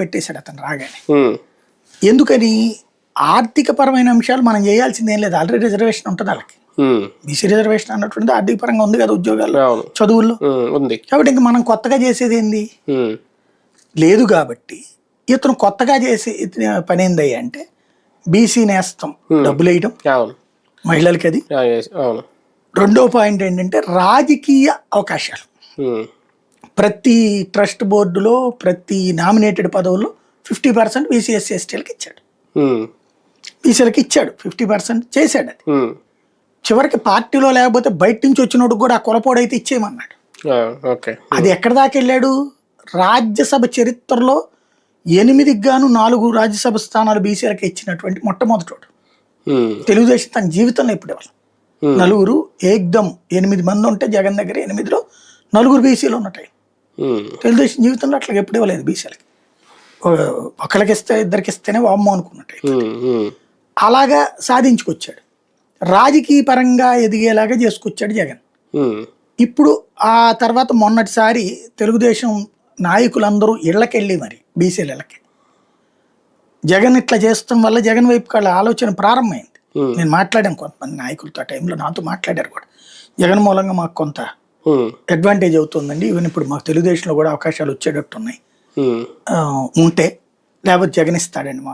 పెట్టేశాడు అతను రాగానే. ఎందుకని ఆర్థిక పరమైన అంశాలు మనం చేయాల్సింది ఏం లేదు, ఆల్రెడీ రిజర్వేషన్ ఉంటుంది వాళ్ళకి. బీసీ రిజర్వేషన్ అన్నటువంటిది ఆర్థిక పరంగా ఉంది కదా, ఉద్యోగాలు చదువుల్లో ఉంది కాబట్టి ఇంకా మనం కొత్తగా చేసేది ఏంది లేదు. కాబట్టి ఇతను కొత్తగా చేసే పని ఏంది అంటే బీసీ నేస్తం డబ్బులు వేయడం మహిళలకి, అది. రెండో పాయింట్ ఏంటంటే రాజకీయ అవకాశాలు. ప్రతి ట్రస్ట్ బోర్డులో ప్రతి నామినేటెడ్ పదవుల్లో 50% బీసీ ఎస్సీ ఎస్టీలకి ఇచ్చాడు, బీసీలకి ఇచ్చాడు, 50% చేశాడు. అది చివరికి పార్టీలో లేకపోతే బయట నుంచి వచ్చినోడు కూడా ఆ కులపోడైతే ఇచ్చేయమన్నాడు. అది ఎక్కడ దాకా వెళ్ళాడు? రాజ్యసభ చరిత్రలో 8కి గాను 4 రాజ్యసభ స్థానాలు బీసీలకి ఇచ్చినటువంటి మొట్టమొదటోడు. తెలుగుదేశం తన జీవితంలో ఎప్పుడు ఇవ్వాలి. 4 ఏకదమ్ 8 మంది ఉంటే జగన్ దగ్గర 8లో 4 బీసీలు ఉన్నట్టు. తెలుగుదేశం జీవితంలో అట్లా ఎప్పుడు ఇవ్వలేదు బీసీలకి. ఒకరికి ఇస్తే ఇద్దరికి ఇస్తేనే వామ్మో అనుకున్నట్టు. అలాగా సాధించుకొచ్చాడు, రాజకీయ పరంగా ఎదిగేలాగా చేసుకొచ్చాడు జగన్. ఇప్పుడు ఆ తర్వాత మొన్నటిసారి తెలుగుదేశం నాయకులందరూ ఇళ్లకెళ్ళి మరి బీసీల ఇళ్ళకి జగన్ ఇట్లా చేస్తాం వల్ల జగన్ వైపు వాళ్ళ ఆలోచన ప్రారంభమైంది. నేను మాట్లాడాను కొంతమంది నాయకులతో, ఆ టైంలో నాతో మాట్లాడారు కూడా. జగన్ మూలంగా మాకు కొంత అడ్వాంటేజ్ అవుతుందండి, ఈవెన్ ఇప్పుడు మాకు తెలుగుదేశంలో కూడా అవకాశాలు వచ్చేటట్టు ఉన్నాయి, ఉంటే లేకపోతే జగన్ ఇస్తాడండి మాకు.